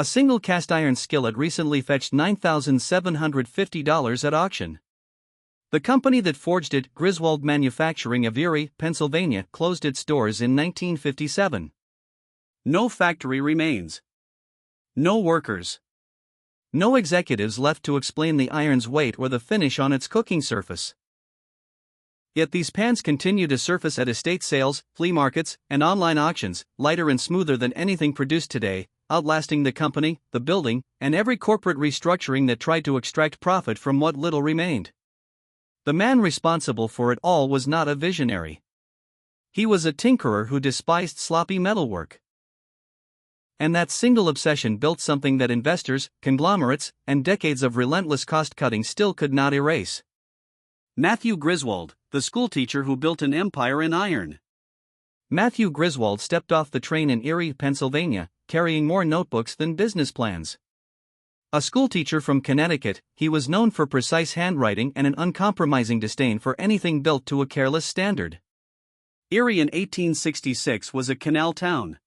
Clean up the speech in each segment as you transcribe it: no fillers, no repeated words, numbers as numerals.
A single cast iron skillet recently fetched $9,750 at auction. The company that forged it, Griswold Manufacturing of Erie, Pennsylvania, closed its doors in 1957. No factory remains. No workers. No executives left to explain the iron's weight or the finish on its cooking surface. Yet these pans continue to surface at estate sales, flea markets, and online auctions, lighter and smoother than anything produced today, outlasting the company, the building, and every corporate restructuring that tried to extract profit from what little remained. The man responsible for it all was not a visionary. He was a tinkerer who despised sloppy metalwork. And that single obsession built something that investors, conglomerates, and decades of relentless cost-cutting still could not erase. Matthew Griswold, the schoolteacher who built an empire in iron. Matthew Griswold stepped off the train in Erie, Pennsylvania, carrying more notebooks than business plans. A schoolteacher from Connecticut, he was known for precise handwriting and an uncompromising disdain for anything built to a careless standard. Erie in 1866 was a canal town.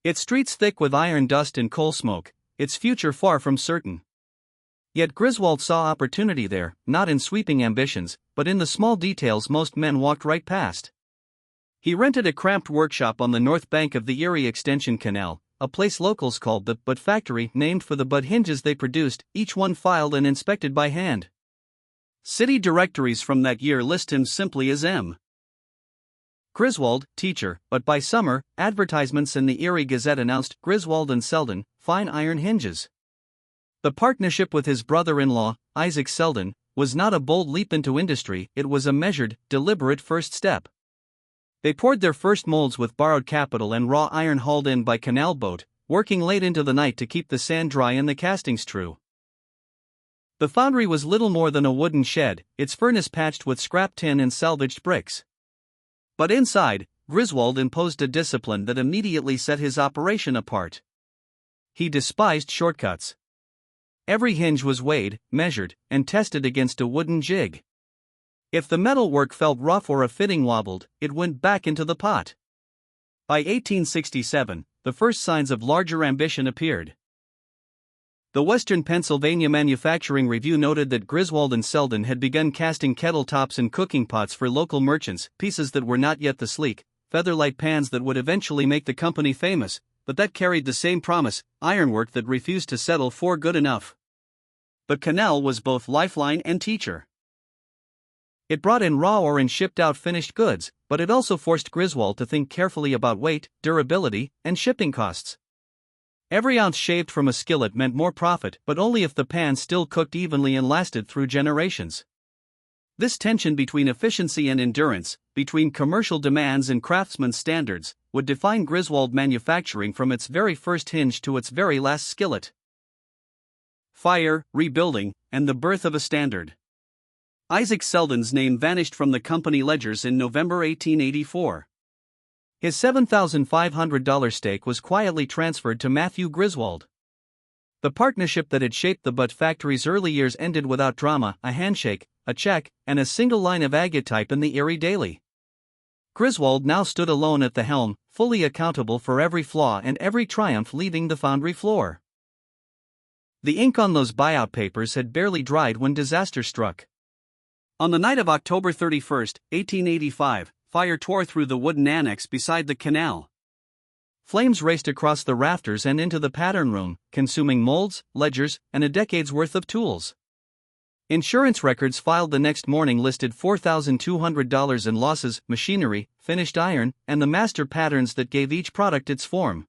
Its streets thick with iron dust and coal smoke, its future far from certain. Yet Griswold saw opportunity there, not in sweeping ambitions, but in the small details most men walked right past. He rented a cramped workshop on the north bank of the Erie Extension Canal, a place locals called the Butt Factory, named for the butt hinges they produced, each one filed and inspected by hand. City directories from that year list him simply as M. Griswold, teacher, but by summer, advertisements in the Erie Gazette announced Griswold and Selden, fine iron hinges. The partnership with his brother-in-law, Isaac Selden, was not a bold leap into industry, it was a measured, deliberate first step. They poured their first molds with borrowed capital and raw iron hauled in by canal boat, working late into the night to keep the sand dry and the castings true. The foundry was little more than a wooden shed, its furnace patched with scrap tin and salvaged bricks. But inside, Griswold imposed a discipline that immediately set his operation apart. He despised shortcuts. Every hinge was weighed, measured, and tested against a wooden jig. If the metalwork felt rough or a fitting wobbled, it went back into the pot. By 1867, the first signs of larger ambition appeared. The Western Pennsylvania Manufacturing Review noted that Griswold and Selden had begun casting kettle tops and cooking pots for local merchants, pieces that were not yet the sleek, featherlight pans that would eventually make the company famous, but that carried the same promise, ironwork that refused to settle for good enough. The canal was both lifeline and teacher. It brought in raw ore and shipped out finished goods, but it also forced Griswold to think carefully about weight, durability, and shipping costs. Every ounce shaved from a skillet meant more profit, but only if the pan still cooked evenly and lasted through generations. This tension between efficiency and endurance, between commercial demands and craftsman's standards, would define Griswold manufacturing from its very first hinge to its very last skillet. Fire, rebuilding, and the birth of a standard. Isaac Selden's name vanished from the company ledgers in November 1884. His $7,500 stake was quietly transferred to Matthew Griswold. The partnership that had shaped the Butt Factory's early years ended without drama, a handshake, a check, and a single line of agate type in the Erie Daily. Griswold now stood alone at the helm, fully accountable for every flaw and every triumph leaving the foundry floor. The ink on those buyout papers had barely dried when disaster struck. On the night of October 31, 1885, fire tore through the wooden annex beside the canal. Flames raced across the rafters and into the pattern room, consuming molds, ledgers, and a decade's worth of tools. Insurance records filed the next morning listed $4,200 in losses, machinery, finished iron, and the master patterns that gave each product its form.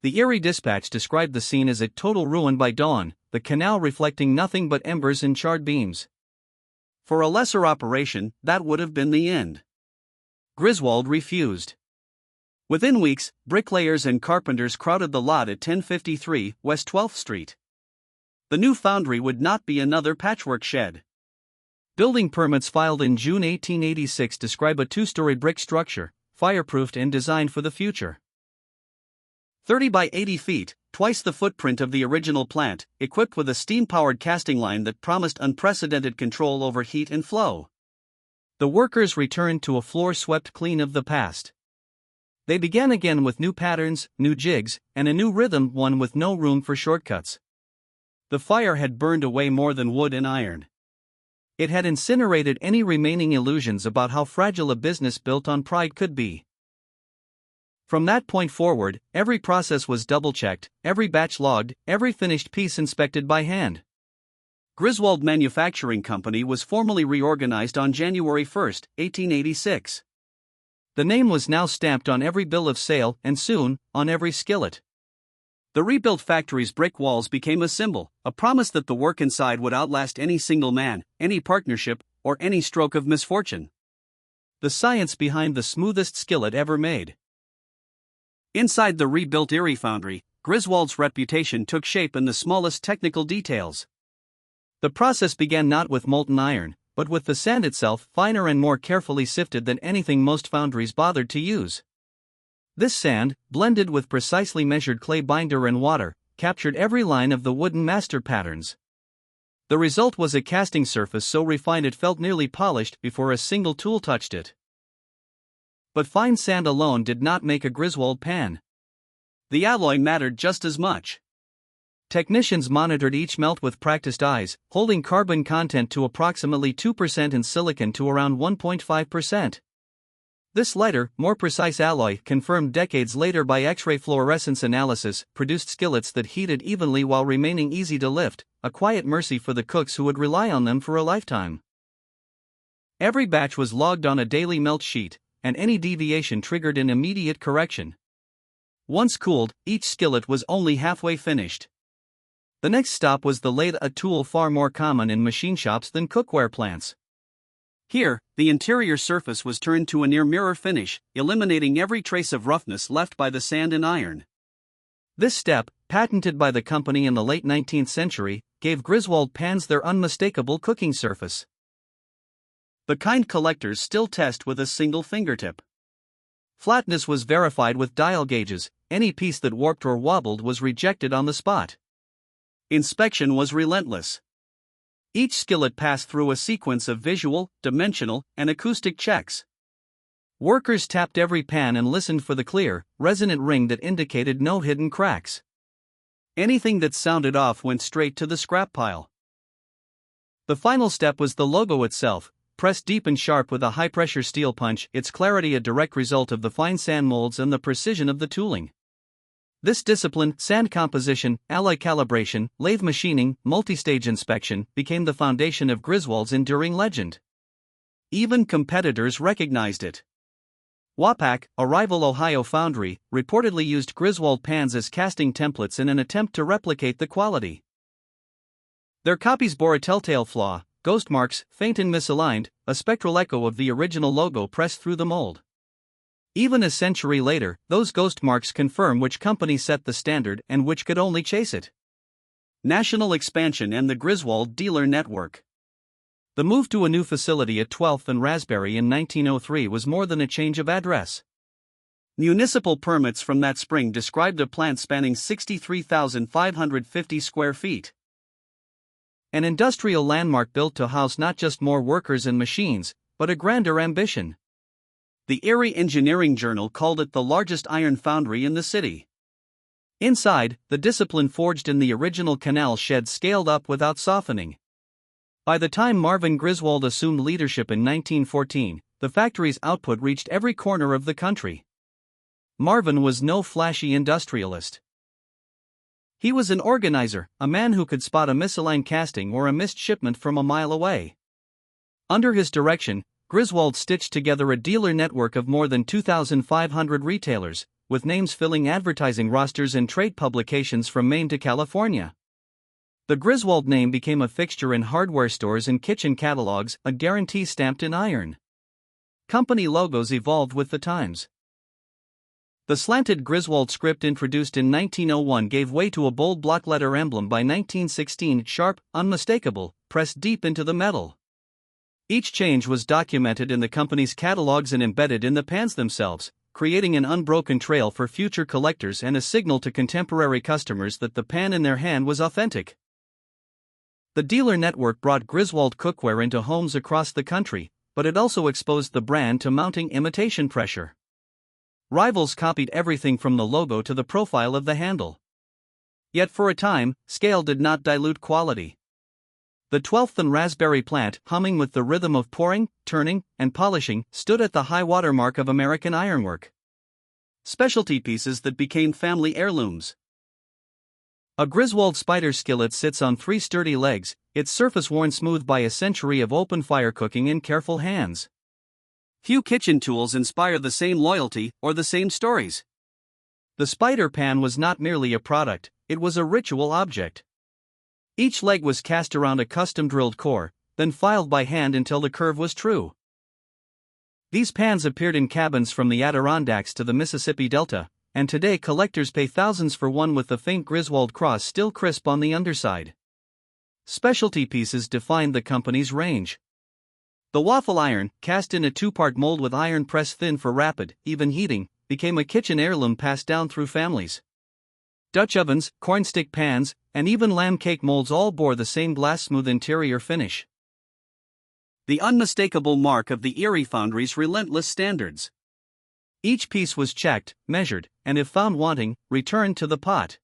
The Erie Dispatch described the scene as a total ruin by dawn, the canal reflecting nothing but embers and charred beams. For a lesser operation, that would have been the end. Griswold refused. Within weeks, bricklayers and carpenters crowded the lot at 1053 West 12th Street. The new foundry would not be another patchwork shed. Building permits filed in June 1886 describe a two-story brick structure, fireproofed and designed for the future. 30 by 80 feet, twice the footprint of the original plant, equipped with a steam-powered casting line that promised unprecedented control over heat and flow. The workers returned to a floor swept clean of the past. They began again with new patterns, new jigs, and a new rhythm, one with no room for shortcuts. The fire had burned away more than wood and iron. It had incinerated any remaining illusions about how fragile a business built on pride could be. From that point forward, every process was double-checked, every batch logged, every finished piece inspected by hand. Griswold Manufacturing Company was formally reorganized on January 1, 1886. The name was now stamped on every bill of sale and soon, on every skillet. The rebuilt factory's brick walls became a symbol, a promise that the work inside would outlast any single man, any partnership, or any stroke of misfortune. The science behind the smoothest skillet ever made. Inside the rebuilt Erie foundry, Griswold's reputation took shape in the smallest technical details. The process began not with molten iron, but with the sand itself, finer and more carefully sifted than anything most foundries bothered to use. This sand, blended with precisely measured clay binder and water, captured every line of the wooden master patterns. The result was a casting surface so refined it felt nearly polished before a single tool touched it. But fine sand alone did not make a Griswold pan. The alloy mattered just as much. Technicians monitored each melt with practiced eyes, holding carbon content to approximately 2% and silicon to around 1.5%. This lighter, more precise alloy, confirmed decades later by X-ray fluorescence analysis, produced skillets that heated evenly while remaining easy to lift, a quiet mercy for the cooks who would rely on them for a lifetime. Every batch was logged on a daily melt sheet, and any deviation triggered an immediate correction. Once cooled, each skillet was only halfway finished. The next stop was the lathe, a tool far more common in machine shops than cookware plants. Here, the interior surface was turned to a near-mirror finish, eliminating every trace of roughness left by the sand and iron. This step, patented by the company in the late 19th century, gave Griswold pans their unmistakable cooking surface. The kind collectors still test with a single fingertip. Flatness was verified with dial gauges, any piece that warped or wobbled was rejected on the spot. Inspection was relentless. Each skillet passed through a sequence of visual, dimensional, and acoustic checks. Workers tapped every pan and listened for the clear, resonant ring that indicated no hidden cracks. Anything that sounded off went straight to the scrap pile. The final step was the logo itself, pressed deep and sharp with a high-pressure steel punch, its clarity a direct result of the fine sand molds and the precision of the tooling. This discipline, sand composition, alloy calibration, lathe machining, multi-stage inspection, became the foundation of Griswold's enduring legend. Even competitors recognized it. Wapak, a rival Ohio foundry, reportedly used Griswold pans as casting templates in an attempt to replicate the quality. Their copies bore a telltale flaw: ghost marks, faint and misaligned, a spectral echo of the original logo pressed through the mold. Even a century later, those ghost marks confirm which company set the standard and which could only chase it. National expansion and the Griswold dealer network. The move to a new facility at 12th and Raspberry in 1903 was more than a change of address. Municipal permits from that spring described a plant spanning 63,550 square feet. An industrial landmark built to house not just more workers and machines, but a grander ambition. The Erie Engineering Journal called it the largest iron foundry in the city. Inside, the discipline forged in the original canal shed scaled up without softening. By the time Marvin Griswold assumed leadership in 1914, the factory's output reached every corner of the country. Marvin was no flashy industrialist. He was an organizer, a man who could spot a misaligned casting or a missed shipment from a mile away. Under his direction, Griswold stitched together a dealer network of more than 2,500 retailers, with names filling advertising rosters and trade publications from Maine to California. The Griswold name became a fixture in hardware stores and kitchen catalogs, a guarantee stamped in iron. Company logos evolved with the times. The slanted Griswold script introduced in 1901 gave way to a bold block letter emblem by 1916, sharp, unmistakable, pressed deep into the metal. Each change was documented in the company's catalogs and embedded in the pans themselves, creating an unbroken trail for future collectors and a signal to contemporary customers that the pan in their hand was authentic. The dealer network brought Griswold cookware into homes across the country, but it also exposed the brand to mounting imitation pressure. Rivals copied everything from the logo to the profile of the handle. Yet for a time, scale did not dilute quality. The 12th and Raspberry plant, humming with the rhythm of pouring, turning, and polishing, stood at the high water mark of American ironwork. Specialty pieces that became family heirlooms. A Griswold spider skillet sits on 3 sturdy legs, its surface worn smooth by a century of open fire cooking in careful hands. Few kitchen tools inspire the same loyalty or the same stories. The spider pan was not merely a product, it was a ritual object. Each leg was cast around a custom-drilled core, then filed by hand until the curve was true. These pans appeared in cabins from the Adirondacks to the Mississippi Delta, and today collectors pay thousands for one with the faint Griswold cross still crisp on the underside. Specialty pieces defined the company's range. The waffle iron, cast in a 2-part mold with iron press thin for rapid, even heating, became a kitchen heirloom passed down through families. Dutch ovens, cornstick pans, and even lamb cake molds all bore the same glass-smooth interior finish. The unmistakable mark of the Erie Foundry's relentless standards. Each piece was checked, measured, and if found wanting, returned to the pot.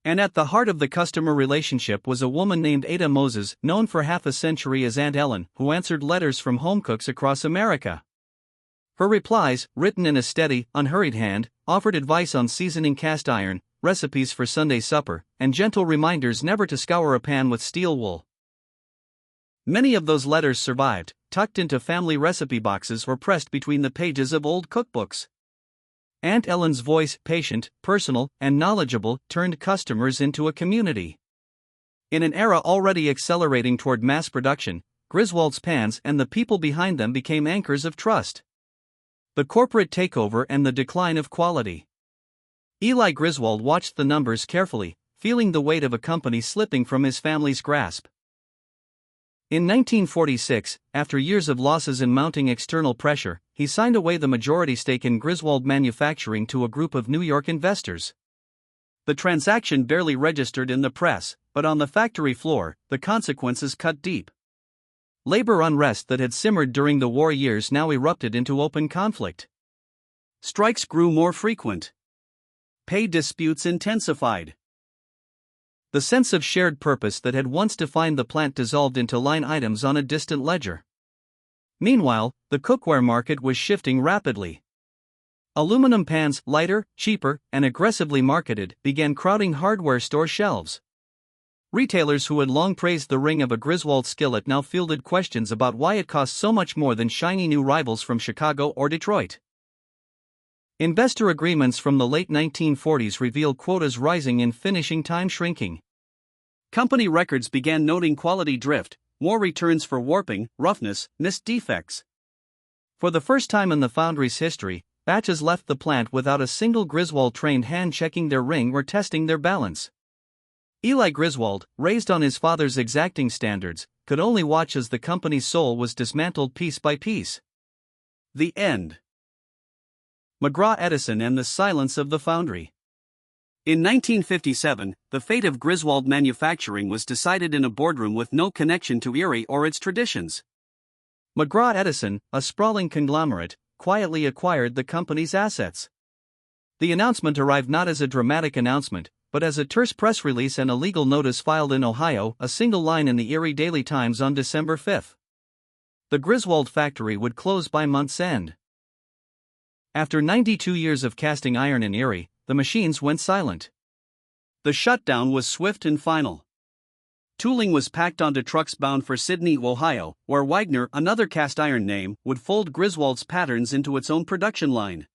And at the heart of the customer relationship was a woman named Ada Moses, known for half a century as Aunt Ellen, who answered letters from home cooks across America. Her replies, written in a steady, unhurried hand, offered advice on seasoning cast iron, recipes for Sunday supper, and gentle reminders never to scour a pan with steel wool. Many of those letters survived, tucked into family recipe boxes or pressed between the pages of old cookbooks. Aunt Ellen's voice, patient, personal, and knowledgeable, turned customers into a community. In an era already accelerating toward mass production, Griswold's pans and the people behind them became anchors of trust. The corporate takeover and the decline of quality. Eli Griswold watched the numbers carefully, feeling the weight of a company slipping from his family's grasp. In 1946, after years of losses and mounting external pressure, he signed away the majority stake in Griswold Manufacturing to a group of New York investors. The transaction barely registered in the press, but on the factory floor, the consequences cut deep. Labor unrest that had simmered during the war years now erupted into open conflict. Strikes grew more frequent. Pay disputes intensified. The sense of shared purpose that had once defined the plant dissolved into line items on a distant ledger. Meanwhile, the cookware market was shifting rapidly. Aluminum pans, lighter, cheaper, and aggressively marketed, began crowding hardware store shelves. Retailers who had long praised the ring of a Griswold skillet now fielded questions about why it cost so much more than shiny new rivals from Chicago or Detroit. Investor agreements from the late 1940s revealed quotas rising and finishing time shrinking. Company records began noting quality drift, more returns for warping, roughness, missed defects. For the first time in the foundry's history, batches left the plant without a single Griswold-trained hand checking their ring or testing their balance. Eli Griswold, raised on his father's exacting standards, could only watch as the company's soul was dismantled piece by piece. The end. McGraw-Edison and the silence of the foundry. In 1957, the fate of Griswold Manufacturing was decided in a boardroom with no connection to Erie or its traditions. McGraw-Edison, a sprawling conglomerate, quietly acquired the company's assets. The announcement arrived not as a dramatic announcement, but as a terse press release and a legal notice filed in Ohio, a single line in the Erie Daily Times on December 5. The Griswold factory would close by month's end. After 92 years of casting iron in Erie, the machines went silent. The shutdown was swift and final. Tooling was packed onto trucks bound for Sydney, Ohio, where Wagner, another cast iron name, would fold Griswold's patterns into its own production line.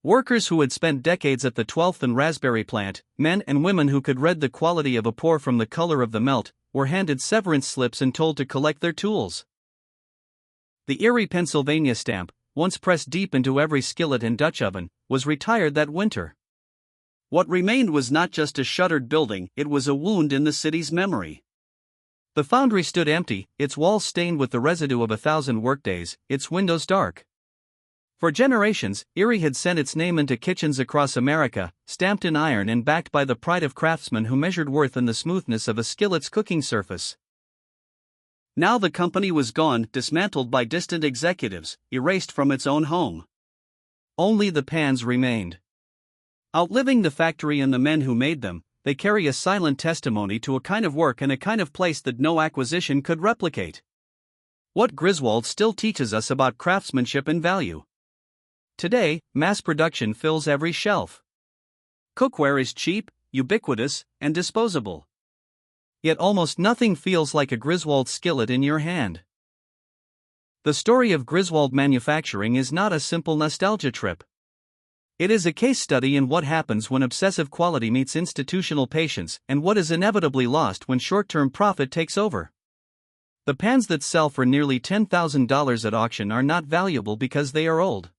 Workers who had spent decades at the 12th and Raspberry plant, men and women who could read the quality of a pour from the color of the melt, were handed severance slips and told to collect their tools. The Erie, Pennsylvania stamp, once pressed deep into every skillet and Dutch oven, was retired that winter. What remained was not just a shuttered building, it was a wound in the city's memory. The foundry stood empty, its walls stained with the residue of 1,000 workdays, its windows dark. For generations, Erie had sent its name into kitchens across America, stamped in iron and backed by the pride of craftsmen who measured worth in the smoothness of a skillet's cooking surface. Now the company was gone, dismantled by distant executives, erased from its own home. Only the pans remained. Outliving the factory and the men who made them, they carry a silent testimony to a kind of work and a kind of place that no acquisition could replicate. What Griswold still teaches us about craftsmanship and value. Today, mass production fills every shelf. Cookware is cheap, ubiquitous, and disposable. Yet almost nothing feels like a Griswold skillet in your hand. The story of Griswold manufacturing is not a simple nostalgia trip. It is a case study in what happens when obsessive quality meets institutional patience and what is inevitably lost when short-term profit takes over. The pans that sell for nearly $10,000 at auction are not valuable because they are old.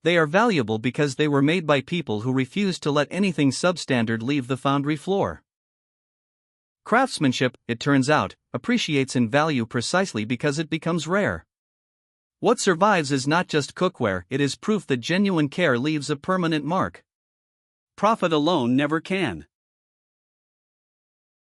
They are valuable because they were made by people who refused to let anything substandard leave the foundry floor. Craftsmanship, it turns out, appreciates in value precisely because it becomes rare. What survives is not just cookware, it is proof that genuine care leaves a permanent mark. Profit alone never can.